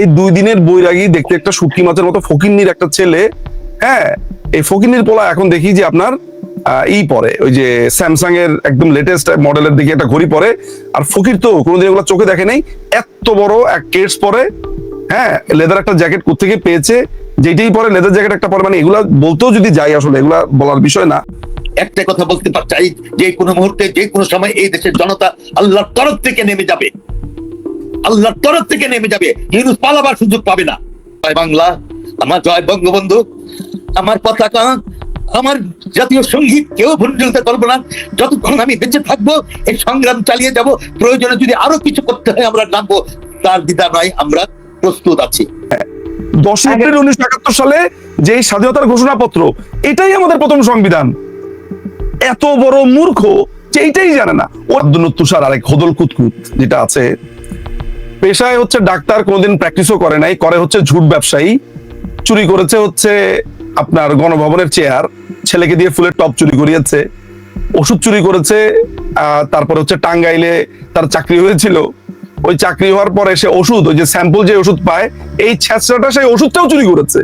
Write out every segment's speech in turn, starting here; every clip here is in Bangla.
এই 2 দিনের বৈরাগী দেখতে একটা শুটকি মাছের মতো ফকিন্নির একটা ছেলে। হ্যাঁ, এই ফকিন্নির পোলা এখন দেখি যে আপনার পরে ওই যে স্যামসাং এর একদম লেটেস্ট মডেলের দিকে একটা ঘড়ি পরে। আর ফকির তো কোনোদিন এগুলো চোখে দেখে নাই, এত বড় এক কেটস পরে। হ্যাঁ, লেদার একটা জ্যাকেট কোত্থেকে পেয়েছে, যেটাই পরে লেদার জ্যাকেট একটা পরে, মানে এগুলা বলতেও যদি যাই আসলে এগুলা বলার বিষয় না। একটা কথা বলতে চাই, যে কোনো মুহূর্তে যে কোনো সময় এই দেশের জনতা আল্লাহর তরফ থেকে নেমে যাবে, আল্লাহর তরফ থেকে নেমে যাবে, ইউনূস পালাবার সুযোগ পাবে না। জয় বাংলা, আমার জয় বঙ্গবন্ধু, আমার পতাকা, আমার জাতীয় সঙ্গীত কেউ ভুলতে করবো না। যতক্ষণ আমি বেঁচে থাকবো এই সংগ্রাম চালিয়ে যাব। প্রয়োজনে যদি আরো কিছু করতে হয় আমরা নামবো, তার দ্বিধা নয়, আমরা প্রস্তুত আছি। 10 এপ্রিল 1971 সালে যে স্বাধীনতার ঘোষণাপত্র, এটাই আমাদের প্রথম সংবিধান। এত বড় মূর্খ যে এইটাই জানে না। ও আব্দুল তুষার আরেক হদল কুতকুত যেটা আছে, পেশায় হচ্ছে ডাক্তার, কোনোদিন প্র্যাকটিসও করে নাই, করে হচ্ছে ঝুট ব্যবসায়ী। চুরি করেছে হচ্ছে আপনার গণভবনের চেয়ার, ছেলেকে দিয়ে ফুলের টপ চুরি করিয়েছে, ওষুধ চুরি করেছে। তারপরে হচ্ছে টাঙ্গাইলে তার চাকরি হয়েছিল, ওই চাকরি হওয়ার পরে সে ওষুধ, ওই যে স্যাম্পল যে ওষুধ পায়, এই ছেঁচড়াটা সেই ওষুধটাও চুরি করেছে।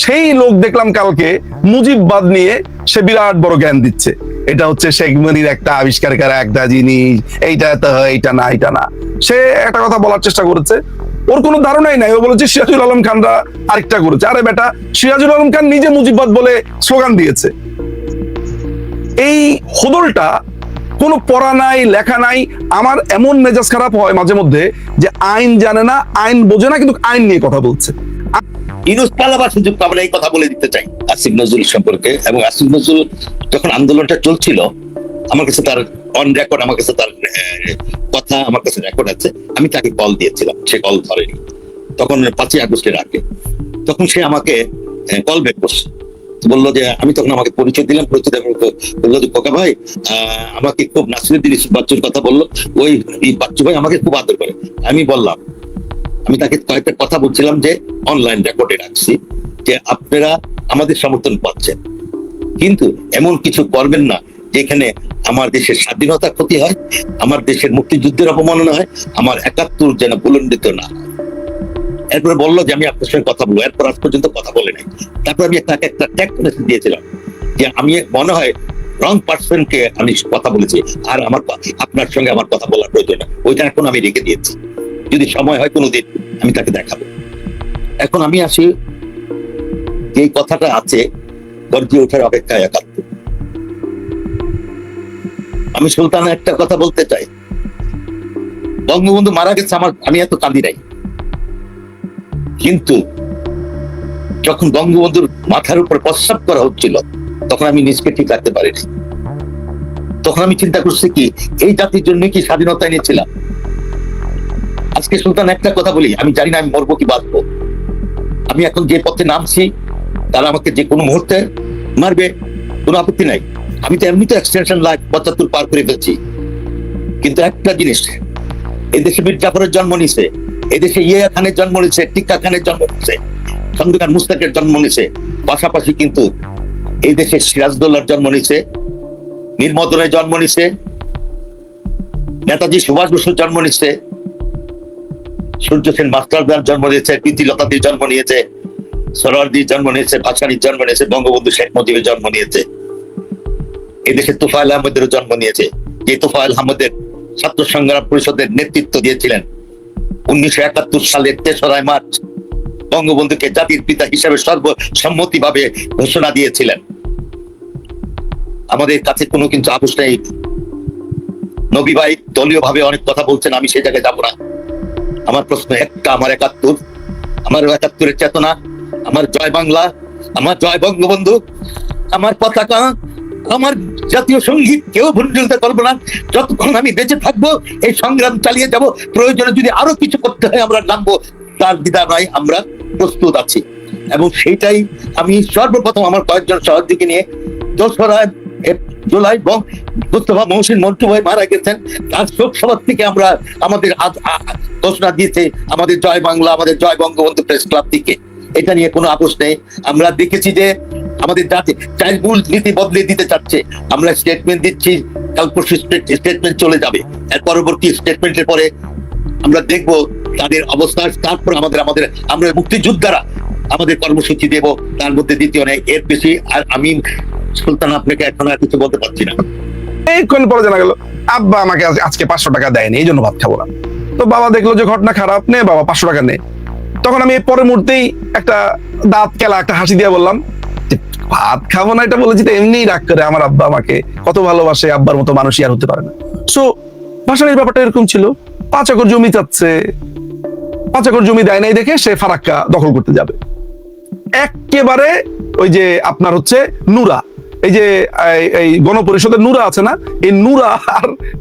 সেই লোক দেখলাম কালকে মুজিববাদ নিয়ে সে বিরাট বড় জ্ঞান দিচ্ছে। এটা হচ্ছে শেখ মুজিবের একটা আবিষ্কার করা একটা জিনিস, এইটা তো এইটা না, এইটা না। সে একটা কথা বলার চেষ্টা করেছে, ওর কোনো ধারণাই নাই। ও বলেছে সিরাজুল আলম খানরা আরেকটা করেছে। আরে বেটা, সিরাজুল আলম খান নিজে মুজিববাদ বলে স্লোগান দিয়েছে। এই হদলটা কোনো পড়া নাই, লেখা নাই। আমার এমন মেজাজ খারাপ হয় মাঝে মধ্যে যে আইন জানে না, আইন বোঝে না, কিন্তু আইন নিয়ে কথা বলছে। ইউনূস পালাবার সুযোগ পাবে না, এই কথা বলে দিতে চাই আসিফ নজরুল সম্পর্কে। এবং আসিফ নজরুল যখন আন্দোলনটা চলছিল, আমার কাছে তার অন রেকর্ড, আমার কাছে তার কথা আমার কাছে রেকর্ড আছে। আমি তাকে কল দিয়েছিলাম, সে কল ধরেনি। তখন 5ই আগস্টের আগে, তখন সে আমাকে কল ব্যাক করছে, বললো যে, আমি তখন আমাকে পরিচয় দিলাম, পরিচয় বললো যে খোকা ভাই, আমাকে খুব নাসিরুদ্দিন ইউসুফ বাচ্চুর কথা বললো, ওই বাচ্চু ভাই আমাকে খুব আদর করে। আমি বললাম, আমি তাকে কয়েকটা কথা বলছিলাম যে অনলাইন রেকর্ডে রাখছি, যে আপনারা আমাদের সমর্থন পাচ্ছেন, কিন্তু এমন কিছু করবেন না যেখানে আমার দেশের স্বাধীনতা ক্ষতি হয়, আমার দেশের মুক্তিযুদ্ধের অপমাননা হয়, আমার 71 যেন ভুলণ্ডিত না হয়। এরপরে বললো যে আমি আপনার সঙ্গে কথা বলবো। এরপর আজ পর্যন্ত কথা বলে নাই। তারপর আমি তাকে একটা টেক্সট মেসেজ দিয়েছিলাম যে আমি মনে হয় রং পার্সনকে আমি কথা বলেছি, আর আমার আপনার সঙ্গে আমার কথা বলার প্রয়োজন না। ওইটা এখন আমি রেখে দিয়েছি, যদি সময় হয় কোনোদিন আমি তাকে দেখাবো। এখন আমি আসি, যে কথাটা আছে গর্জে ওঠার অপেক্ষায় 71। আমি সুলতান একটা কথা বলতে চাই, বঙ্গবন্ধু মারা গেছে, আমি এত কাঁদি নাই, কিন্তু যখন বঙ্গবন্ধুর মাথার উপর প্রস্রাব করা হচ্ছিল, তখন আমি নিজকে ঠিক রাখতে পারিনি। তখন আমি চিন্তা করছি কি, এই জাতির জন্য কি স্বাধীনতা এনেছিলাম? আজকে সুলতান একটা কথা বলি, আমি জানি না আমি মরবো কি বাঁচবো। আমি এখন যে পথে নামছি, তারা আমাকে যে কোনো মুহূর্তে মারবে, কোনো আপত্তি নাই। আমি তো এমনি তো এক্সটেনশন লাইফ 75 পার করে ফেলছি। কিন্তু একটা জিনিস, এই দেশে মীর জাফরের জন্ম নিছে, এদেশে ইয়া খানের জন্ম নিছে, টিক্কা খানের জন্ম নিছে, খন্দকার মুস্তাকের জন্ম নিছে, পাশাপাশি কিন্তু এই দেশে সিরাজদৌল্লার জন্ম নিছে, মীর মদনের জন্ম নিছে, নেতাজি সুভাষ বসুর জন্ম নিছে, সূর্য সেন মাস্টারদার জন্ম নিয়েছে, প্রীতিলতাদির জন্ম নিয়েছে, সরোয়ারদির জন্ম নিয়েছে, ভাসানীর জন্ম নিয়েছে, বঙ্গবন্ধু শেখ মুজিবের জন্ম নিয়েছে। এদেশে তোফায়েল আহমেদের জন্ম নিয়েছে, যে তোফায়েল আহমেদের ছাত্র সংগ্রাম পরিষদের নেতৃত্ব দিয়েছিলেন। 1971 সালের 3রা মার্চ বঙ্গবন্ধুকে জাতির পিতা হিসেবে সর্বসম্মতিভাবে ঘোষণা দিয়েছিলেন। আমাদের কাছে কোনো কিন্তু আপোষ নেই। নবী ভাই দলীয় ভাবে অনেক কথা বলছেন, আমি সেই জায়গায় যাবো না। আমার প্রশ্ন একটা, আমার 71, আমার 71-এর চেতনা, আমার জয় বাংলা, আমার জয় বঙ্গবন্ধু, আমার পতাকা, আমার জাতীয় সঙ্গীত কেউ ভুলতে করবো না। যতক্ষণ আমি বেঁচে থাকবো এই সংগ্রাম চালিয়ে যাব। প্রয়োজনে যদি আরো কিছু করতে হয় আমরা নামবো, তার দ্বিধা নয়, আমরা প্রস্তুত আছি। এবং সেইটাই আমি সর্বপ্রথম আমার কয়েকজন সহযোগী নিয়ে 2রা জুলাই মুস্তফা মহসিন মন্টু ভাই মারা গেছেন, তার শোক সভা থেকে আমরা আমাদের ঘোষণা দিয়েছে আমাদের জয় বাংলা, আমাদের জয় বঙ্গবন্ধু প্রেস ক্লাব থেকে। এটা নিয়ে কোনো আপোষ নেই। আমরা দেখেছি যে আমাদের জাতি মূল নীতি বদলে দিতে চাচ্ছে। আমরা স্টেটমেন্ট দিচ্ছি, কাল পরশু স্টেটমেন্ট চলে যাবে। এর পরবর্তী স্টেটমেন্টের পরে আমরা দেখবো তাদের অবস্থা, তারপর আমাদের আমরা মুক্তিযোদ্ধারা আমাদের কর্মসূচি দেব, তার মধ্যে দ্বিতীয় নেই, এর বেশি আর আমি সুলতান আপনাকে এখন আর কিছু বলতে পারছি না। এইক্ষণ পরে জানা গেল আব্বা আমাকে আজকে 500 টাকা দেয়নি, এই জন্য ভাত খাবো না। তো বাবা দেখলো যে ঘটনা খারাপ, নে বাবা 500 টাকা নে। তখন আমি পরের মুহূর্তেই একটা দাঁত কেলা একটা হাসি দিয়ে বললাম যে ভাত খাবো না এটা বলেছি তো এমনিই রাগ করে, আমার আব্বা আমাকে কত ভালোবাসে, আব্বার মতো মানুষই আর হতে পারে না। সো ভাসানির ব্যাপারটা এরকম ছিল, 5 একর জমি চাচ্ছে, 5 একর জমি দেয় নাই দেখে সে ফারাক্কা দখল করতে যাবে। একেবারে ওই যে আপনার হচ্ছে নুরা, এই যে এই গণপরিষদের নুরা আছে না, এই নুরা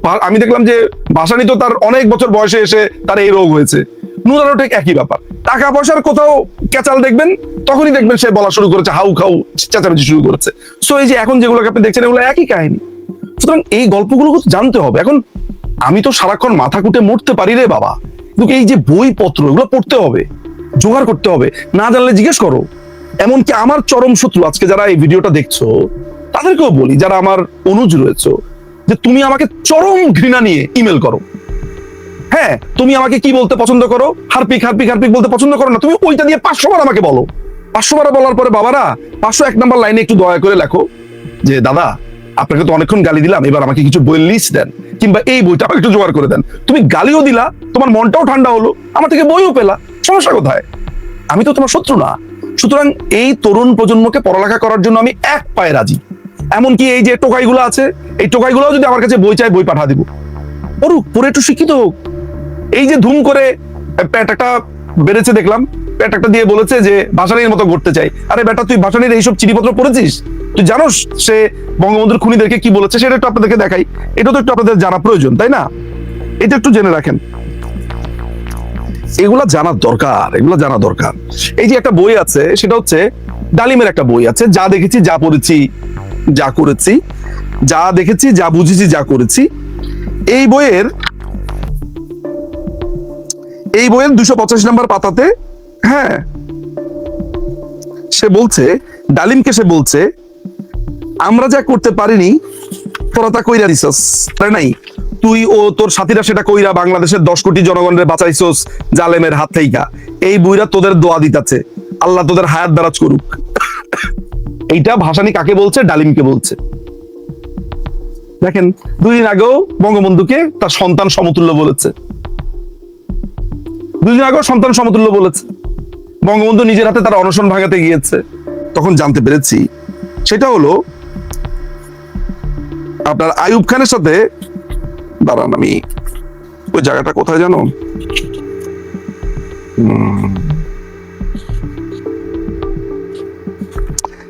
আর আমি দেখলাম যে ভাসানী তো তার অনেক বছর বয়সে এসে তার এই রোগ হয়েছে, নুরারও ঠিক একই ব্যাপার। টাকা পয়সার কোথাও ক্যাচাল দেখবেন তখনই দেখবেন সে বলা শুরু করেছে, হাউ খাউ চেঁচামেচি শুরু করেছে। সো এই যে এখন যেগুলোকে আপনি দেখছেন এগুলো একই কাহিনী। সুতরাং এই গল্পগুলো জানতে হবে। এখন আমি তো সারাক্ষণ মাথা কুটে মরতে পারি রে বাবা, কিন্তু এই যে বইপত্র এগুলো পড়তে হবে, জোগাড় করতে হবে, না জানলে জিজ্ঞেস করো। এমনকি আমার চরম শত্রু আজকে যারা এই ভিডিওটা দেখছো তাদেরকেও বলি, যারা আমার অনুজ রয়েছে, যে তুমি আমাকে চরম ঘৃণা নিয়ে ইমেল করো। হ্যাঁ, তুমি আমাকে কি বলতে পছন্দ করো, হারপিক হারপিক হারপিক বলতে পছন্দ করো না, তুমি ওইটা দিয়ে 500 বার আমাকে বলো। 500 বার বলার পরে বাবারা 501 নম্বর লাইনে একটু দয়া করে লেখো যে দাদা আপনাকে তো অনেকক্ষণ গালি দিলাম, এবার আমাকে কিছু বইয়ের লিস্ট দেন, কিংবা এই বইটা আমাকে একটু জোগাড় করে দেন। তুমি গালিও দিলা, তোমার মনটাও ঠান্ডা হলো, আমার থেকে বইও পেলা, সমস্যা কোথায়? আমি তো তোমার শত্রু না। সুতরাং এই তরুণ প্রজন্মকে পড়ালেখা করার জন্য আমি এক পায়ে রাজি। এমনকি এই যে টোকাইগুলো আছে, এই টোকাইগুলো যদি আমার কাছে বই চাই বই পাঠা দিব, পড়ুক, পড়ে একটু শিক্ষিত হোক। এই যে ধুম করে প্যাট একটা বেড়েছে দেখলাম, প্যাট একটা দিয়ে বলেছে যে ভাসানীর মতো করতে চাই। আরে বেটা, তুই ভাসানীর এইসব চিঠিপত্র পড়েছিস? তুই জানোস সে বঙ্গবন্ধুর খুনিদেরকে কি বলেছে? সেটা একটু আপনাদেরকে দেখাই, এটা তো একটু আপনাদের জানা প্রয়োজন, তাই না? এটা একটু জেনে রাখেন, এগুলা জানা দরকার, এগুলা জানা দরকার। এই যে একটা বই আছে, সেটা হচ্ছে ডালিমের একটা বই আছে, যা দেখেছি যা পড়েছি যা করেছি, যা দেখেছি যা বুঝেছি যা করেছি। এই বইয়ের 285 নম্বর পাতাতে, হ্যাঁ, সে বলছে, ডালিমকে সে বলছে, আমরা যা করতে পারিনি তোরা তা কইরা দিছস, তাই নাই? তুই ও তোর সাথীরা সেটা কইরা বাংলাদেশের 10 কোটি জনগণের বাঁচাইছস জালেমের হাত থেইকা। এই বুইরা তোদের দোয়া দিতাছে, আল্লাহ তোদের হায়াত দারাজ করুক। এইটা ভাসানী কাকে বলছে? ডালিমকে বলছে। দেখেন, 2 দিন আগেও বঙ্গবন্ধুকে তার সন্তান সমতুল্য বলেছে, 2 দিন আগেও সন্তান সমতুল্য বলেছে। বঙ্গবন্ধু নিজের হাতে তার অনশন ভাঙাতে গিয়েছে, তখন জানতে পেরেছি সেটা হলো আপনার আইয়ুব খানের সাথে, দাঁড়ান আমি ওই জায়গাটা কোথায় জানো,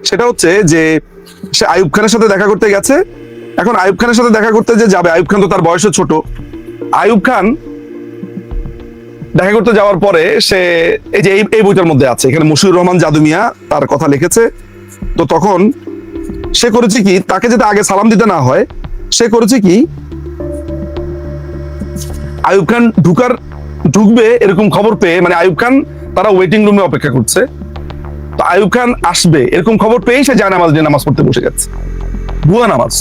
সেটা হচ্ছে যে সে আইয়ুব খানের সাথে দেখা করতে গেছে। এখন আইয়ুব খানের সাথে দেখা করতে যে যাবে, আইয়ুব খান তো তার বয়সে ছোট। আইয়ুব খান দেখা করতে যাওয়ার পরে সে এই যে এই বইটার মধ্যে আছে, এখানে মশিউর রহমান জাদু মিয়া তার কথা লিখেছে। তো তখন সে করেছে কি, তাকে যাতে আগে সালাম দিতে না হয়, সে করেছে কি, আইয়ুব খান ঢুকবে এরকম খবর পেয়ে, মানে আইয়ুব খান তারা ওয়েটিং রুমে অপেক্ষা করছে, তো আইয়ুব খান আসবে এরকম খবর পেয়েই সে জায়নামাজ নিয়ে নামাজ পড়তে বসে গেছে, ভুয়া নামাজ।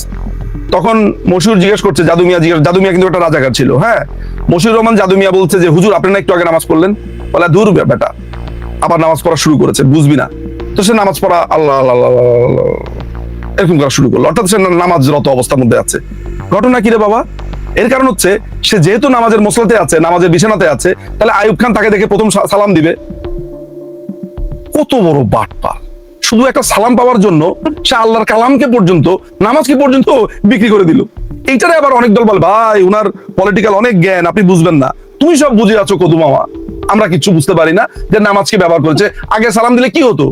তখন মশিউর জিজ্ঞেস করছে, জাদু মিয়া কিন্তু একটা রাজাকার ছিল, হ্যাঁ। মশিউর রহমান জাদু মিয়া বলছে যে হুজুর আপনি না একটু আগে নামাজ পড়লেন? বলে দূর বেটা, আবার নামাজ পড়া শুরু করেছে, বুঝবি না। তো সে নামাজ পড়া আল্লাহ আল্লাহ এরকম করা শুরু করলো, অর্থাৎ সে নামাজরত অবস্থার মধ্যে আছে। ঘটনা কি রে বাবা? এর কারণ হচ্ছে সে যেহেতু নামাজের মসলাতে আছে, নামাজের বিছানাতে আছে, তাহলে আইয়ুব খান তাকে দেখে প্রথম সালাম দিবে। কত বড় বাটপার! শুধু একটা সালাম পাওয়ার জন্য সে আল্লাহর কালামকে পর্যন্ত, নামাজকে পর্যন্ত বিক্রি করে দিল। এইটারে আবার অনেক দল বলে ভাই উনার পলিটিক্যাল অনেক জ্ঞান, আপনি বুঝবেন না। তুমি সব বুঝে আছো কদু মামা, আমরা কিচ্ছু বুঝতে পারি না যে নামাজকে ব্যবহার করেছে। আগে সালাম দিলে কি হতো?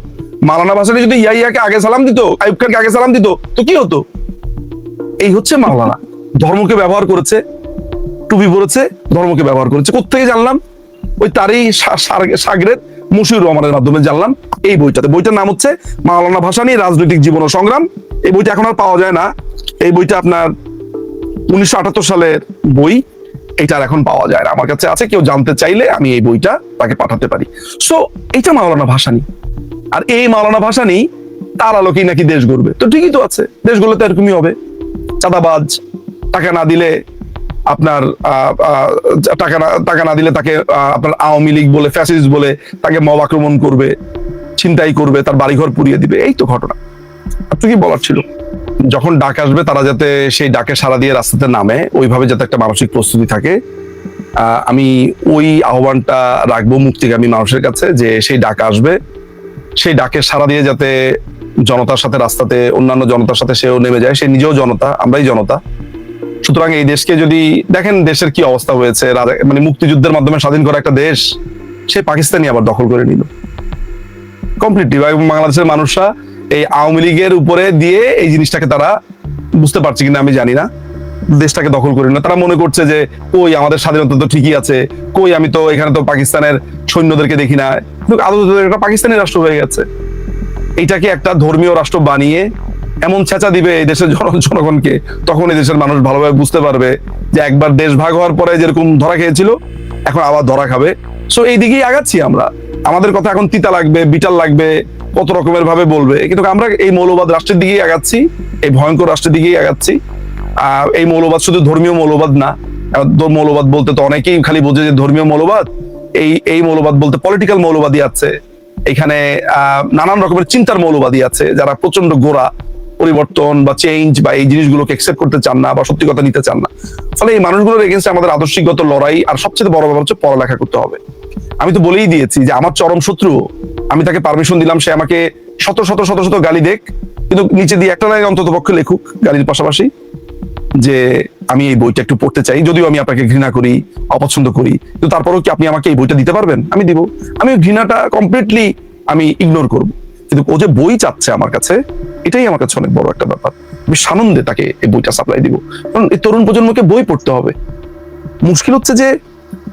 মাওলানা ভাসানী যদি ইয়াকে আগে সালাম দিত, আইয়ুব খানকে আগে সালাম দিত, তো কি হতো? এই হচ্ছে মাওলানা, ধর্মকে ব্যবহার করেছে, টুপি পরেছে, ধর্মকে ব্যবহার করেছে। কোত্থেকে জানলাম? ওই তারই সাগরেদ মশিউর রহমানের মাধ্যমে জানলাম এই বইটাতে। বইটার নাম হচ্ছে মাওলানা ভাসানী, রাজনৈতিক জীবন ও সংগ্রাম। এই বইটা এখন আর পাওয়া যায় না, এই বইটা আপনার 1978 সালের বই, এটা এখন পাওয়া যায় না। আমার কাছে আছে, কেউ জানতে চাইলে আমি এই বইটা তাকে পাঠাতে পারি। সো এটা মাওলানা ভাসানী, আর এই মাওলানা ভাসানী তার আলোকেই নাকি দেশ গড়বে। তো ঠিকই তো আছে, দেশ গড়লে তো এরকমই হবে। চাঁদাবাজ, টাকা না দিলে আপনার টাকা না দিলে তাকে আপনার আওয়ামী লীগ বলে, ফ্যাসিস্ট বলে তাকে মব আক্রমণ করবে, ছিনতাই করবে, তার বাড়িঘর পুড়িয়ে দিবে। এই তো ঘটনা। আপনি কি বলার ছিল? যখন ডাক আসবে তারা যাতে সেই ডাকে সাড়া দিয়ে রাস্তাতে নামে, ওইভাবে যাতে একটা মানসিক প্রস্তুতি থাকে। আমি ওই আহ্বানটা রাখবো মুক্তিগামী মানুষের কাছে, যে সেই ডাক আসবে, সেই ডাকে সাড়া দিয়ে যাতে জনতার সাথে রাস্তাতে, অন্যান্য জনতার সাথে সেও নেমে যায়। সে নিজেও জনতা, আমরাই জনতা। সুতরাং এই দেশকে যদি দেখেন, দেশের কি অবস্থা হয়েছে, মানে মুক্তিযুদ্ধের মাধ্যমে স্বাধীন করা একটা দেশ, সে পাকিস্তানি আবার দখল করে নিল কমপ্লিটলি। এবং বাংলাদেশের মানুষরা এই আওয়ামী লীগের উপরে দিয়ে এই জিনিসটাকে তারা বুঝতে পারছে কিনা আমি জানি না, দেশটাকে দখল করে না। তারা মনে করছে যে কই আমাদের স্বাধীনতা তো ঠিকই আছে, কই আমি তো এখানে তো পাকিস্তানের সৈন্যদেরকে দেখি না, কিন্তু আদতে একটা পাকিস্তানি রাষ্ট্র হয়ে গেছে। এইটাকে একটা ধর্মীয় রাষ্ট্র বানিয়ে এমন ছেঁচা দিবে এই দেশের জনগণকে, তখন এই দেশের মানুষ ভালোভাবে বুঝতে পারবে যে একবার দেশ ভাগ হওয়ার পরে যেরকম ধরা খেয়েছিল, এখন আবার ধরা খাবে। সো এই দিকেই আগাচ্ছি আমরা। আমাদের কথা এখন তিতা লাগবে, বিটাল লাগবে, কত রকমের ভাবে বলবে, কিন্তু আমরা এই মৌলবাদ রাষ্ট্রের দিকেই আগাচ্ছি, এই ভয়ঙ্কর রাষ্ট্রের দিকেই আগাচ্ছি। এই মৌলবাদ শুধু ধর্মীয় মৌলবাদ না। মৌলবাদ বলতে তো অনেকেই খালি বোঝে যে ধর্মীয় মৌলবাদ। এই মৌলবাদ বলতে পলিটিক্যাল মৌলবাদী আছে, এখানে নানান রকমের চিন্তার মৌলবাদী আছে, যারা প্রচন্ড গোড়া, পরিবর্তন বা চেঞ্জ বা এই জিনিসগুলোকে একসেপ্ট করতে চান না বা সত্যি কথা নিতে চান না। ফলে এই মানুষগুলোর এগেইনস্টে আমাদের আদর্শিকগত লড়াই, আর সবচেয়ে বড় ব্যাপার হচ্ছে পড়ালেখা করতে হবে। আমি তো বলেই দিয়েছি যে আমার চরম শত্রু, আমি তাকে পারমিশন দিলাম সে আমাকে শত শত শত শত গালি দেখ, কিন্তু নিচে দিয়ে একটা লাইন অন্তত পক্ষে লেখুক গালির পাশাপাশি, যে আমি এই বইটা একটু পড়তে চাই, যদিও আমি আপনাকে ঘৃণা করি, অপছন্দ করি, কিন্তু তারপরেও কি আপনি আমাকে এই বইটা দিতে পারবেন? আমি দিব। আমি ঘৃণাটা কমপ্লিটলি আমি ইগনোর করব, কিন্তু ও যে বই চাচ্ছে আমার কাছে, এটাই আমার কাছে অনেক বড় একটা ব্যাপার। আমি সানন্দে তাকে এই বইটা সাপ্লাই দিব, কারণ এই তরুণ প্রজন্মকে বই পড়তে হবে। মুশকিল হচ্ছে যে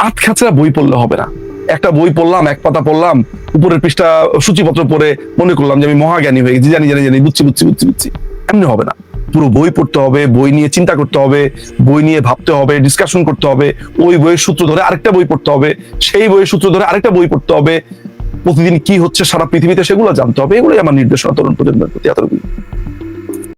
আটখাচড়া বই পড়লে হবে না। একটা বই পড়লাম, এক পাতা পড়লাম, উপরের পৃষ্ঠা সূচিপত্র পড়ে মনে করলাম যে আমি মহাজ্ঞানী হয়ে গেছি, জানি জানি জানি, বুঝছি বুঝছি বুঝছি বুঝছি, এমনি হবে না। পুরো বই পড়তে হবে, বই নিয়ে চিন্তা করতে হবে, বই নিয়ে ভাবতে হবে, ডিসকাশন করতে হবে, ওই বইয়ের সূত্র ধরে আরেকটা বই পড়তে হবে, সেই বইয়ের সূত্র ধরে আরেকটা বই পড়তে হবে, প্রতিদিন কি হচ্ছে সারা পৃথিবীতে সেগুলো জানতে হবে। এগুলোই আমার নির্দেশনা তরুণ প্রজন্মের প্রতি। এতটুকু।